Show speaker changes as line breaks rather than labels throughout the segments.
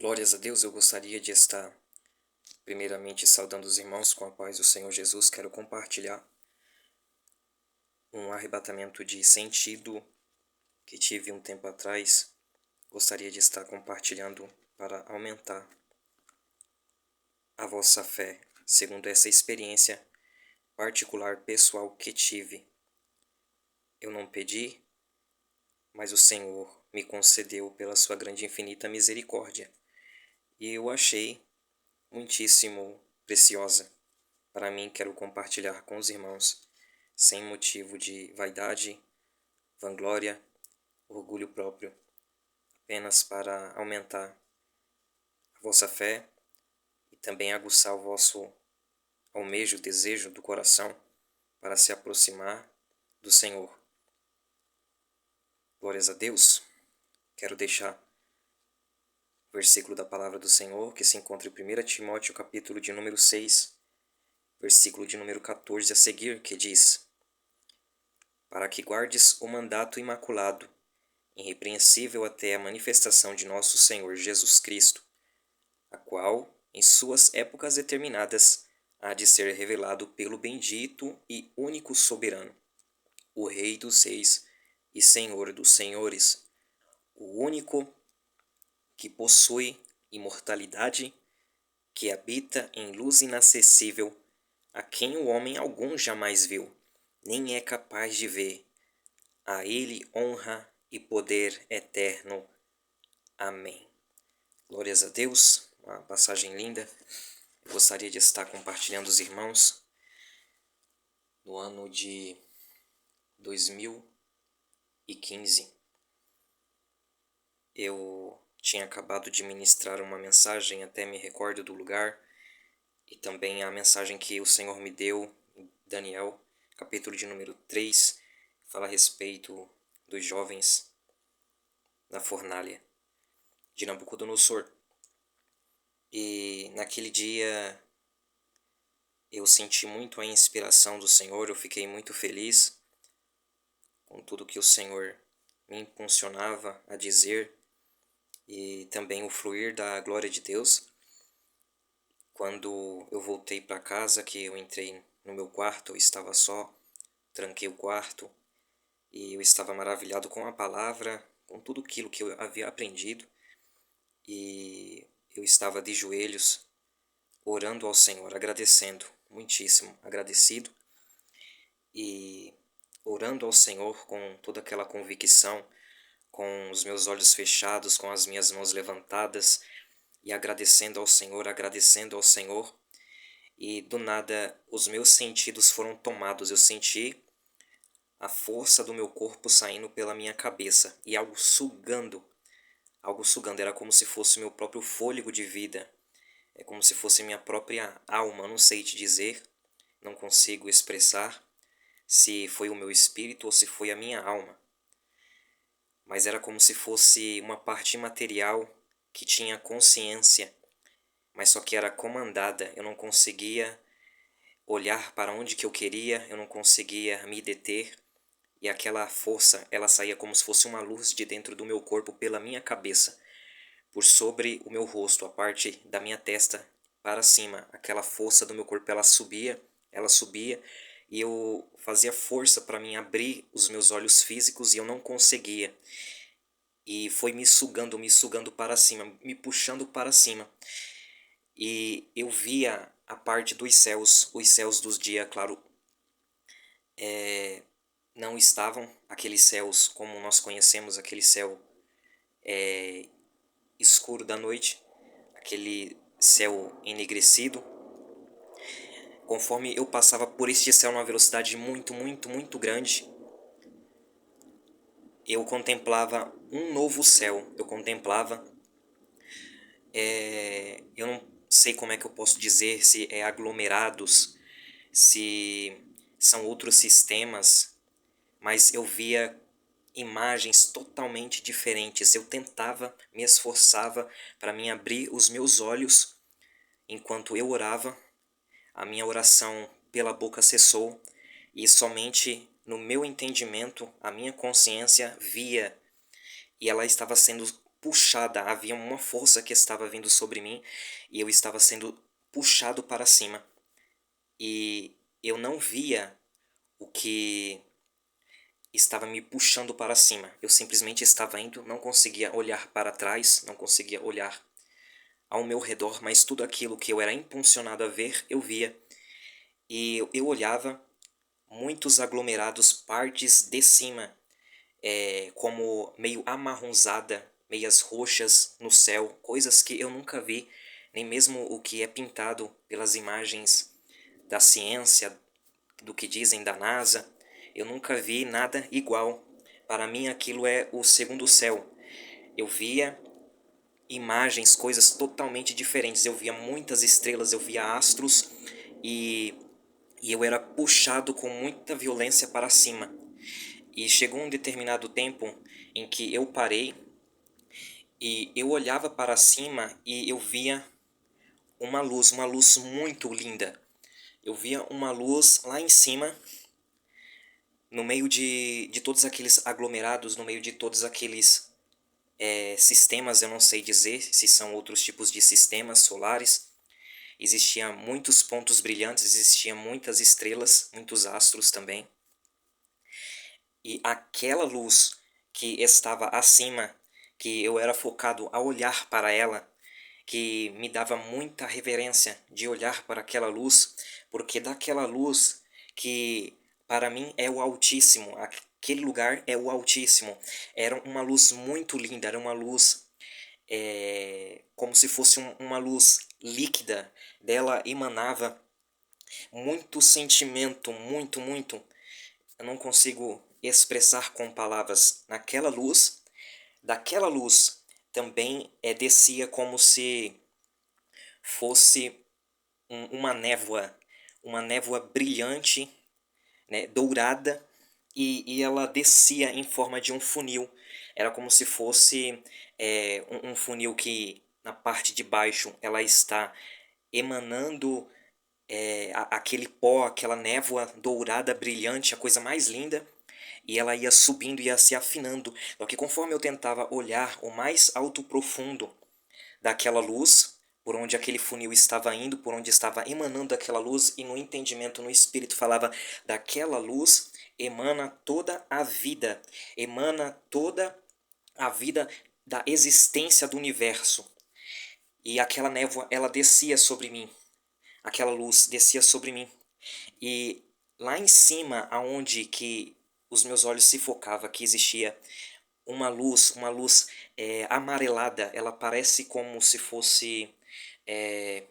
Glórias a Deus, eu gostaria de estar primeiramente saudando os irmãos com a paz do Senhor Jesus. Quero compartilhar um arrebatamento de sentido que tive um tempo atrás. Gostaria de estar compartilhando para aumentar a vossa fé, segundo essa experiência particular pessoal que tive. Eu não pedi, mas o Senhor me concedeu pela sua grande e infinita misericórdia. E eu achei muitíssimo preciosa. Para mim, quero compartilhar com os irmãos, sem motivo de vaidade, vanglória, orgulho próprio, apenas para aumentar a vossa fé e também aguçar o vosso almejo, desejo do coração para se aproximar do Senhor. Glórias a Deus. Quero deixar o versículo da palavra do Senhor que se encontra em 1 Timóteo, capítulo de número 6, versículo de número 14 a seguir, que diz: para que guardes o mandato imaculado, irrepreensível até a manifestação de nosso Senhor Jesus Cristo, a qual, em suas épocas determinadas, há de ser revelado pelo bendito e único soberano, o Rei dos Reis e Senhor dos Senhores, o único que possui imortalidade, que habita em luz inacessível, a quem o homem algum jamais viu, nem é capaz de ver. A ele honra e poder eterno. Amém. Glórias a Deus. Uma passagem linda. Eu gostaria de estar compartilhando os irmãos no ano de 2015. Eu tinha acabado de ministrar uma mensagem, até me recordo do lugar, e também a mensagem que o Senhor me deu em Daniel, capítulo de número 3, fala a respeito dos jovens na fornalha de Nabucodonosor. E naquele dia eu senti muito a inspiração do Senhor, eu fiquei muito feliz com tudo que o Senhor me impulsionava a dizer e também o fluir da glória de Deus. Quando eu voltei para casa, que eu entrei no meu quarto, eu estava só, tranquei o quarto e eu estava maravilhado com a palavra, com tudo aquilo que eu havia aprendido, e eu estava de joelhos orando ao Senhor, agradecendo, muitíssimo agradecido, e orando ao Senhor com toda aquela convicção, com os meus olhos fechados, com as minhas mãos levantadas, e agradecendo ao Senhor, e do nada os meus sentidos foram tomados. Eu senti a força do meu corpo saindo pela minha cabeça, e algo sugando, era como se fosse meu próprio fôlego de vida, é como se fosse minha própria alma, não sei te dizer, não consigo expressar se foi o meu espírito ou se foi a minha alma. Mas era como se fosse uma parte imaterial que tinha consciência, mas só que era comandada. Eu não conseguia olhar para onde que eu queria, eu não conseguia me deter. E aquela força, ela saía como se fosse uma luz de dentro do meu corpo pela minha cabeça, por sobre o meu rosto, a parte da minha testa para cima. Aquela força do meu corpo, ela subia, e eu fazia força para mim abrir os meus olhos físicos e eu não conseguia. E foi me sugando para cima, me puxando para cima. E eu via a parte dos céus, os céus dos dias, claro, não estavam aqueles céus como nós conhecemos, aquele céu escuro da noite, aquele céu enegrecido. Conforme eu passava por este céu numa velocidade muito, muito, muito grande, eu contemplava um novo céu. Eu contemplava, eu não sei como é que eu posso dizer, se é aglomerados, se são outros sistemas, mas eu via imagens totalmente diferentes. Eu tentava, me esforçava para mim abrir os meus olhos enquanto eu orava. A minha oração pela boca cessou e somente no meu entendimento, a minha consciência via, e ela estava sendo puxada, havia uma força que estava vindo sobre mim e eu estava sendo puxado para cima. E eu não via o que estava me puxando para cima. Eu simplesmente estava indo, não conseguia olhar para trás, não conseguia olhar ao meu redor, mas tudo aquilo que eu era impulsionado a ver, eu via. E eu olhava muitos aglomerados, partes de cima, como meio amarronzada, meias roxas no céu, coisas que eu nunca vi, nem mesmo o que é pintado pelas imagens da ciência, do que dizem da NASA. Eu nunca vi nada igual. Para mim aquilo é o segundo céu. Eu via imagens, coisas totalmente diferentes. Eu via muitas estrelas, eu via astros e, e eu era puxado com muita violência para cima. E chegou um determinado tempo em que eu parei e eu olhava para cima e eu via uma luz muito linda. Eu via uma luz lá em cima, no meio de todos aqueles aglomerados, no meio de todos aqueles sistemas, eu não sei dizer se são outros tipos de sistemas solares. Existiam muitos pontos brilhantes, existiam muitas estrelas, muitos astros também. E aquela luz que estava acima, que eu era focado a olhar para ela, que me dava muita reverência de olhar para aquela luz, porque daquela luz que para mim é o Altíssimo, aquele lugar é o Altíssimo. Era uma luz muito linda, era uma luz como se fosse uma luz líquida, dela emanava muito sentimento, muito, muito. Eu não consigo expressar com palavras. Naquela luz, daquela luz também descia como se fosse uma névoa brilhante, né, dourada, e ela descia em forma de um funil. Era como se fosse um funil que na parte de baixo ela está emanando aquele pó, aquela névoa dourada brilhante, a coisa mais linda, e ela ia subindo, ia se afinando. Só que conforme eu tentava olhar o mais alto profundo daquela luz, por onde aquele funil estava indo, por onde estava emanando aquela luz, e no entendimento, no espírito, falava daquela luz emana toda a vida, emana toda a vida da existência do universo. E aquela névoa, ela descia sobre mim, aquela luz descia sobre mim. E lá em cima, aonde que os meus olhos se focavam, que existia uma luz amarelada, ela parece como se fosse é,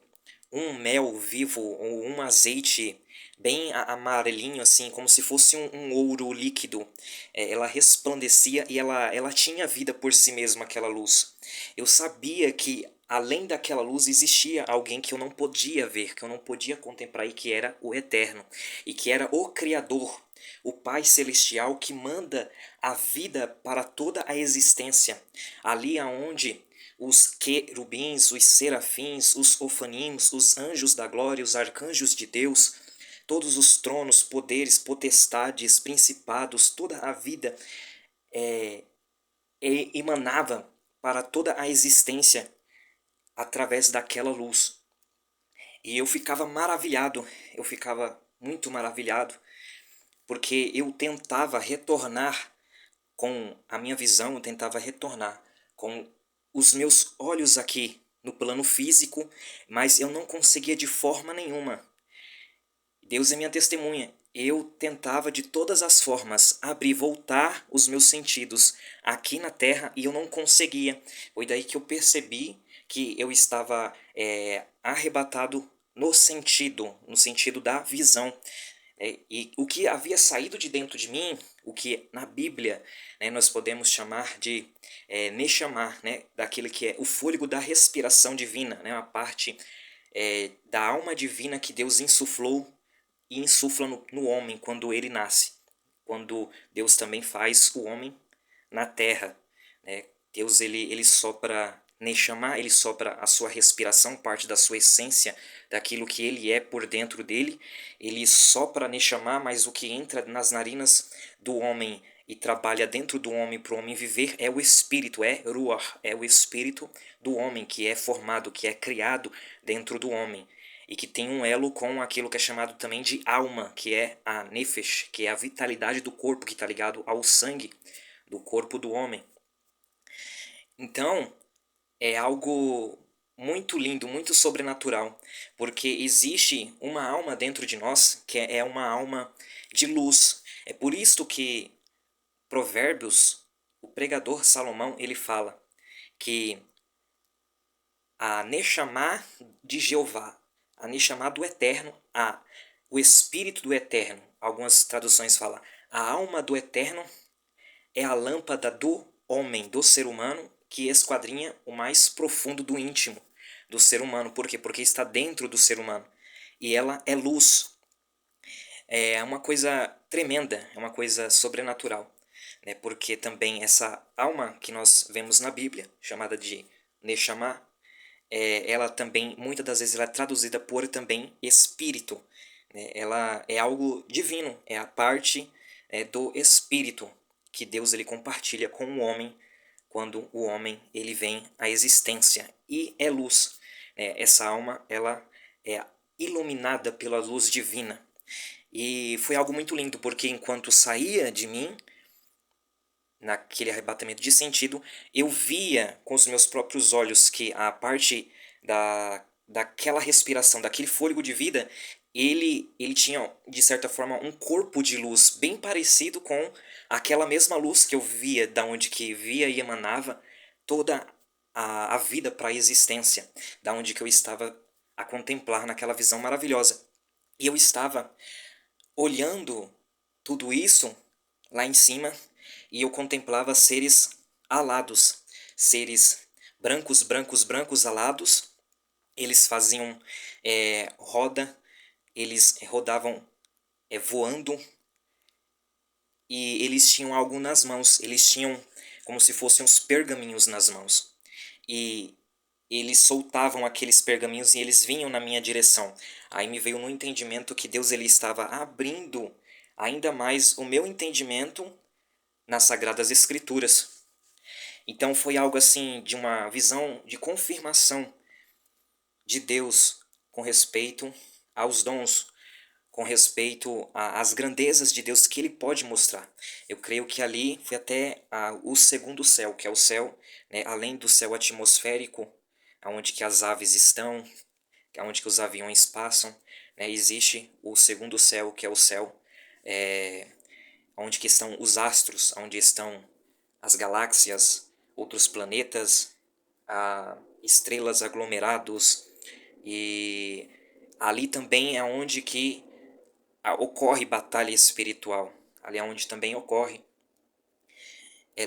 um mel vivo ou um azeite bem amarelinho, assim, como se fosse um ouro líquido. Ela resplandecia e ela tinha vida por si mesma, aquela luz. Eu sabia que além daquela luz existia alguém que eu não podia ver, que eu não podia contemplar, e que era o Eterno, e que era o Criador, o Pai Celestial que manda a vida para toda a existência. Ali aonde os querubins, os serafins, os ofaninhos, os anjos da glória, os arcanjos de Deus, todos os tronos, poderes, potestades, principados, toda a vida emanava para toda a existência através daquela luz. E eu ficava maravilhado, eu ficava muito maravilhado, porque eu tentava retornar com a minha visão, eu tentava retornar com os meus olhos aqui no plano físico, mas eu não conseguia de forma nenhuma. Deus é minha testemunha. Eu tentava de todas as formas abrir, voltar os meus sentidos aqui na terra e eu não conseguia. Foi daí que eu percebi que eu estava arrebatado no sentido da visão. E o que havia saído de dentro de mim, o que na Bíblia, né, nós podemos chamar de Neshama, né, daquele que é o fôlego da respiração divina, né, uma parte da alma divina que Deus insuflou e insufla no homem quando ele nasce. Quando Deus também faz o homem na terra, né? Deus ele sopra Neshama, ele sopra a sua respiração, parte da sua essência, daquilo que ele é por dentro dele. Ele sopra Neshama, mas o que entra nas narinas do homem e trabalha dentro do homem para o homem viver é o espírito, é ruach, é o espírito do homem que é formado, que é criado dentro do homem e que tem um elo com aquilo que é chamado também de alma, que é a nefesh, que é a vitalidade do corpo que está ligado ao sangue do corpo do homem. Então, é algo muito lindo, muito sobrenatural, porque existe uma alma dentro de nós que é uma alma de luz. É por isso que Provérbios, o pregador Salomão, ele fala que a Neshama de Jeová, a Neshama do Eterno, o Espírito do Eterno, algumas traduções falam, a alma do Eterno é a lâmpada do homem, do ser humano, que esquadrinha o mais profundo do íntimo do ser humano. Por quê? Porque está dentro do ser humano. E ela é luz. É uma coisa tremenda, é uma coisa sobrenatural. Né? Porque também essa alma que nós vemos na Bíblia, chamada de Neshama, ela também, muitas das vezes, ela é traduzida por também espírito. Né? Ela é algo divino, é a parte do espírito que Deus ele compartilha com o homem quando o homem ele vem à existência e é luz. Essa alma ela é iluminada pela luz divina. E foi algo muito lindo, porque enquanto saía de mim, naquele arrebatamento de sentido, eu via com os meus próprios olhos que a parte daquela respiração, daquele fôlego de vida, ele tinha, de certa forma, um corpo de luz bem parecido com aquela mesma luz que eu via, da onde que via e emanava toda a vida para a existência, da onde que eu estava a contemplar naquela visão maravilhosa. E eu estava olhando tudo isso lá em cima e eu contemplava seres alados, seres brancos, brancos, brancos alados. Eles faziam roda, eles rodavam voando e eles tinham algo nas mãos, eles tinham como se fossem uns pergaminhos nas mãos. E eles soltavam aqueles pergaminhos e eles vinham na minha direção. Aí me veio no entendimento que Deus ele estava abrindo ainda mais o meu entendimento nas Sagradas Escrituras. Então foi algo assim de uma visão de confirmação de Deus com respeito aos dons, com respeito às grandezas de Deus que Ele pode mostrar. Eu creio que ali foi até o segundo céu, que é o céu, né, além do céu atmosférico, onde que as aves estão, onde que os aviões passam, né, existe o segundo céu, que é o céu onde que estão os astros, onde estão as galáxias, outros planetas, estrelas, aglomerados, e ali também é onde que ocorre batalha espiritual, ali é onde também ocorre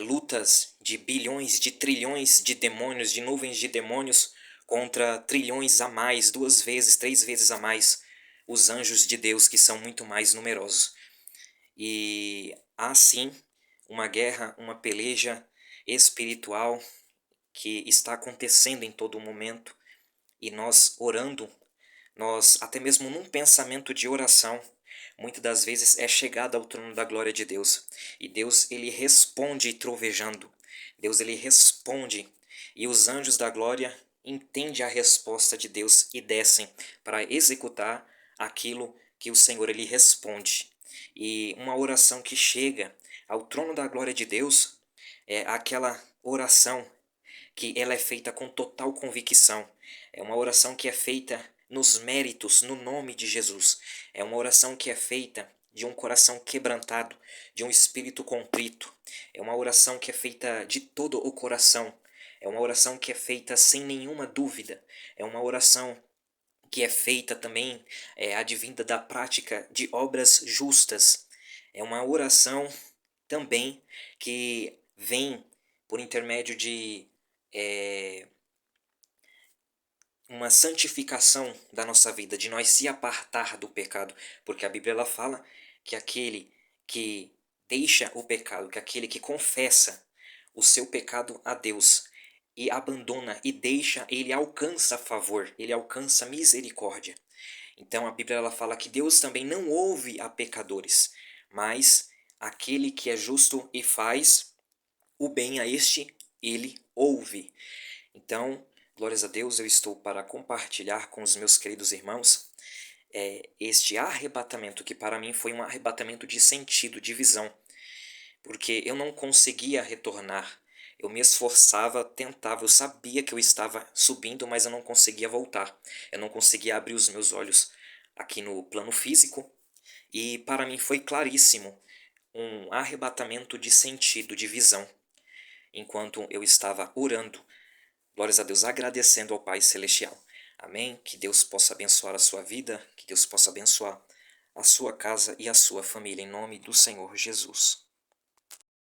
lutas de bilhões, de trilhões de demônios, de nuvens de demônios contra trilhões a mais, 2 vezes, 3 vezes a mais, os anjos de Deus que são muito mais numerosos. E há sim uma guerra, uma peleja espiritual que está acontecendo em todo momento e nós orando, nós até mesmo num pensamento de oração, muitas das vezes é chegada ao trono da glória de Deus e Deus ele responde trovejando, Deus ele responde e os anjos da glória entendem a resposta de Deus e descem para executar aquilo que o Senhor ele responde. E uma oração que chega ao trono da glória de Deus é aquela oração que ela é feita com total convicção. É uma oração que é feita nos méritos, no nome de Jesus. É uma oração que é feita de um coração quebrantado, de um espírito contrito. É uma oração que é feita de todo o coração. É uma oração que é feita sem nenhuma dúvida. É uma oração que é feita também, advinda da prática de obras justas. É uma oração também que vem por intermédio de uma santificação da nossa vida, de nós se apartar do pecado, porque a Bíblia ela fala que aquele que deixa o pecado, que aquele que confessa o seu pecado a Deus e abandona e deixa, ele alcança favor, ele alcança misericórdia. Então a Bíblia ela fala que Deus também não ouve a pecadores, mas aquele que é justo e faz o bem a este, ele ouve. Então, glórias a Deus, eu estou para compartilhar com os meus queridos irmãos este arrebatamento, que para mim foi um arrebatamento de sentido, de visão, porque eu não conseguia retornar. Eu me esforçava, tentava, eu sabia que eu estava subindo, mas eu não conseguia voltar. Eu não conseguia abrir os meus olhos aqui no plano físico, e para mim foi claríssimo um arrebatamento de sentido, de visão, enquanto eu estava orando, glórias a Deus, agradecendo ao Pai Celestial. Amém? Que Deus possa abençoar a sua vida, que Deus possa abençoar a sua casa e a sua família, em nome do Senhor Jesus.